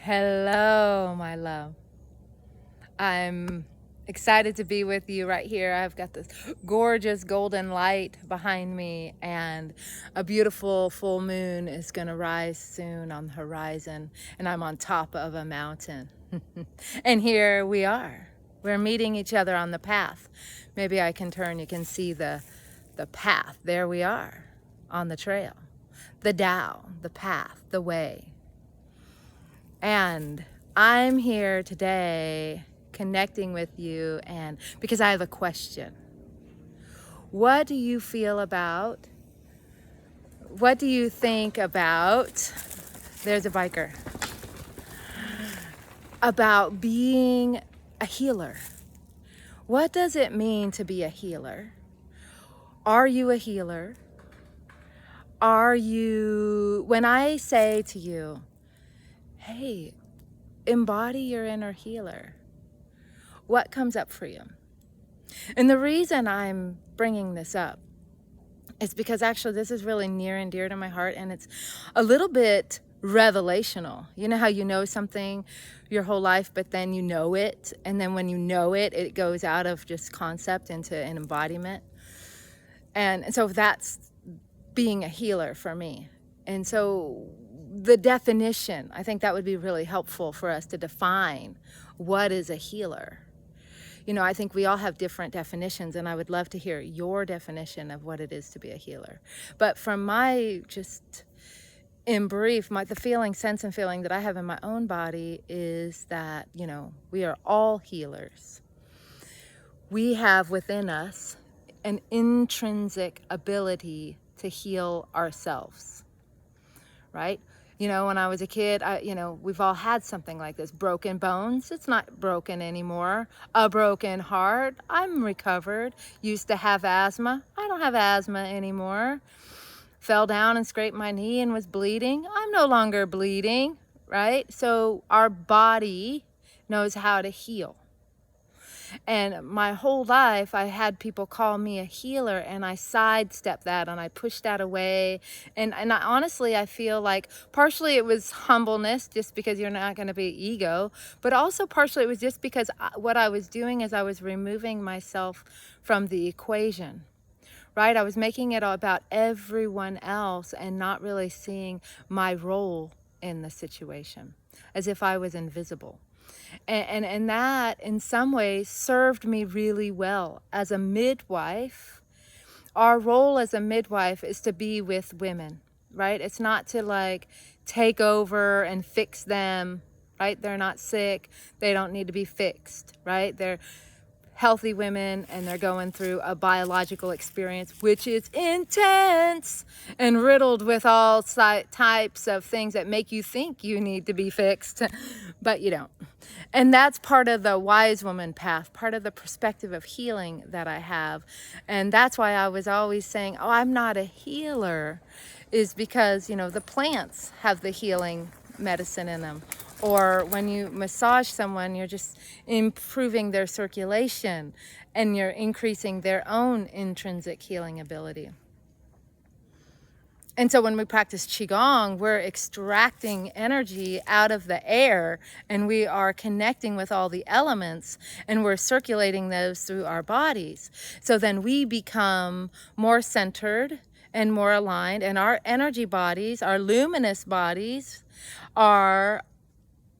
Hello, my love. I'm excited to be with you right here. I've got this gorgeous golden light behind me, and a beautiful full moon is going to rise soon on the horizon, and I'm on top of a mountain. And here we are. We're meeting each other on the path. Maybe I can turn, you can see the path. There we are on the trail. The Tao, the path, the way. And I'm here today connecting with you, and because I have a question. What do you feel about, what do you think about, there's a biker, about being a healer? What does it mean to be a healer? Are you a healer? Are you, when I say to you, hey, embody your inner healer, what comes up for you? And the reason I'm bringing this up is because actually this is really near and dear to my heart, and it's a little bit revelational. You know how you know something your whole life, but then you know it, and then when you know it, it goes out of just concept into an embodiment. And so that's being a healer for me. And so the definition, I think that would be really helpful for us to define what is a healer. You know, I think we all have different definitions, and I would love to hear your definition of what it is to be a healer. But from my, just in brief, the sense and feeling that I have in my own body is that, you know, we are all healers. We have within us an intrinsic ability to heal ourselves, right? You know, when I was a kid, we've all had something like this. Broken bones, it's not broken anymore. A broken heart, I'm recovered. Used to have asthma, I don't have asthma anymore. Fell down and scraped my knee and was bleeding, I'm no longer bleeding, right? So our body knows how to heal. And my whole life, I had people call me a healer, and I sidestepped that and I pushed that away. And honestly, I feel like partially it was humbleness, just because you're not going to be ego, but also partially it was just because what I was doing is I was removing myself from the equation, right? I was making it all about everyone else and not really seeing my role in the situation, as if I was invisible. And that in some ways served me really well. As a midwife, our role as a midwife is to be with women, right? It's not to like take over and fix them, right? They're not sick, they don't need to be fixed, right? They're healthy women, and they're going through a biological experience which is intense and riddled with all types of things that make you think you need to be fixed, but you don't. And that's part of the wise woman path, part of the perspective of healing that I have. And that's why I was always saying, oh, I'm not a healer, is because, you know, the plants have the healing medicine in them. Or when you massage someone, you're just improving their circulation and you're increasing their own intrinsic healing ability. And so when we practice qigong, we're extracting energy out of the air, and we are connecting with all the elements, and we're circulating those through our bodies. So then we become more centered and more aligned, and our energy bodies, our luminous bodies, are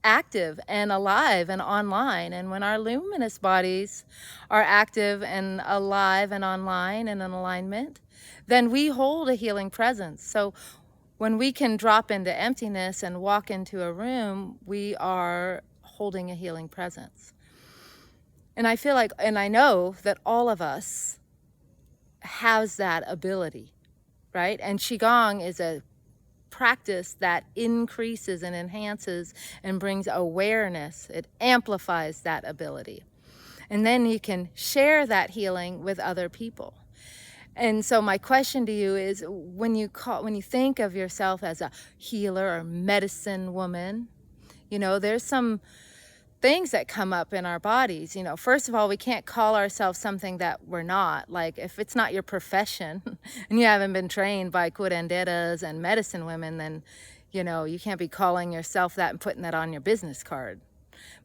active and alive and online. And when our luminous bodies are active and alive and online and in alignment, then we hold a healing presence. So when we can drop into emptiness and walk into a room, we are holding a healing presence. And I feel like, and I know that all of us has that ability, right? And qigong is a practice that increases and enhances and brings awareness. It amplifies that ability. And then you can share that healing with other people. And so my question to you is, when you think of yourself as a healer or medicine woman, you know, there's some things that come up in our bodies. You know, first of all, we can't call ourselves something that we're not. Like, if it's not your profession and you haven't been trained by curanderas and medicine women, then, you know, you can't be calling yourself that and putting that on your business card.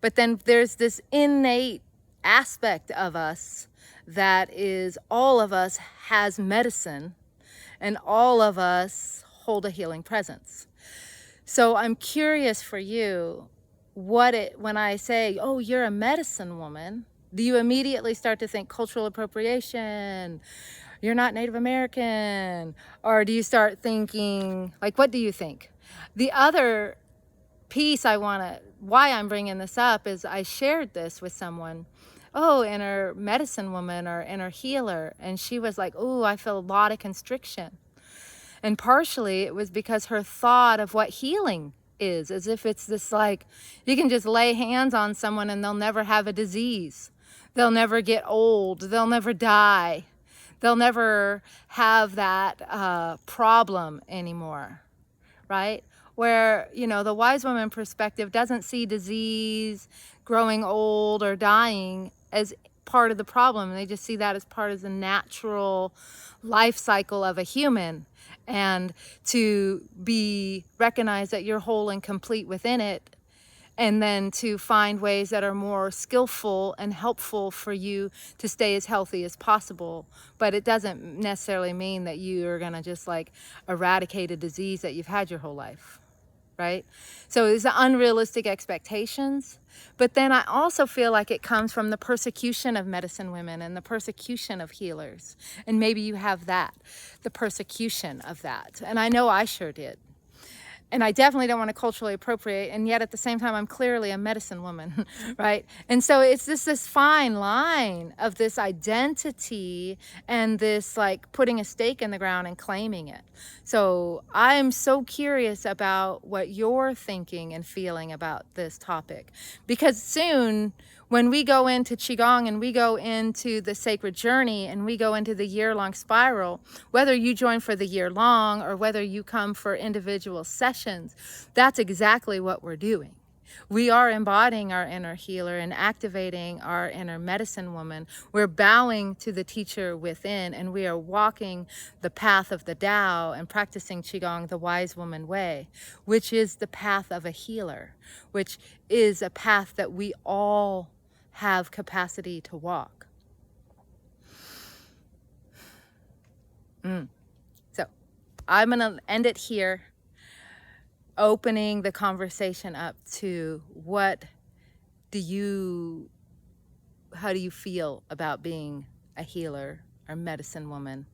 But then there's this innate aspect of us that is, all of us has medicine, and all of us hold a healing presence. So I'm curious for you, when I say, oh, you're a medicine woman, do you immediately start to think cultural appropriation? You're not Native American? Or do you start thinking, like, what do you think? The other piece why I'm bringing this up is I shared this with someone, oh, inner medicine woman or inner healer, and she was like, oh, I feel a lot of constriction. And partially it was because her thought of what healing is, as if it's this, like, you can just lay hands on someone and they'll never have a disease. They'll never get old. They'll never die. They'll never have that problem anymore, right? Where, you know, the wise woman perspective doesn't see disease, growing old, or dying as part of the problem. They just see that as part of the natural life cycle of a human, and to be recognized that you're whole and complete within it, and then to find ways that are more skillful and helpful for you to stay as healthy as possible. But it doesn't necessarily mean that you're gonna just like eradicate a disease that you've had your whole life, right? So it's unrealistic expectations. But then I also feel like it comes from the persecution of medicine women and the persecution of healers. And maybe you have that, the persecution of that. And I know I sure did. And I definitely don't want to culturally appropriate, and yet at the same time, I'm clearly a medicine woman, right? And so it's this fine line of this identity and this, like, putting a stake in the ground and claiming it. So I'm so curious about what you're thinking and feeling about this topic, because soon, when we go into qigong and we go into the sacred journey and we go into the year-long spiral, whether you join for the year long or whether you come for individual sessions, that's exactly what we're doing. We are embodying our inner healer and activating our inner medicine woman. We're bowing to the teacher within, and we are walking the path of the Tao and practicing qigong the wise woman way, which is the path of a healer, which is a path that we all have capacity to walk. So I'm gonna end it here, opening the conversation up to how do you feel about being a healer or medicine woman?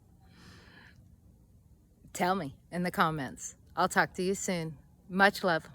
Tell me in the comments. I'll talk to you soon. Much love.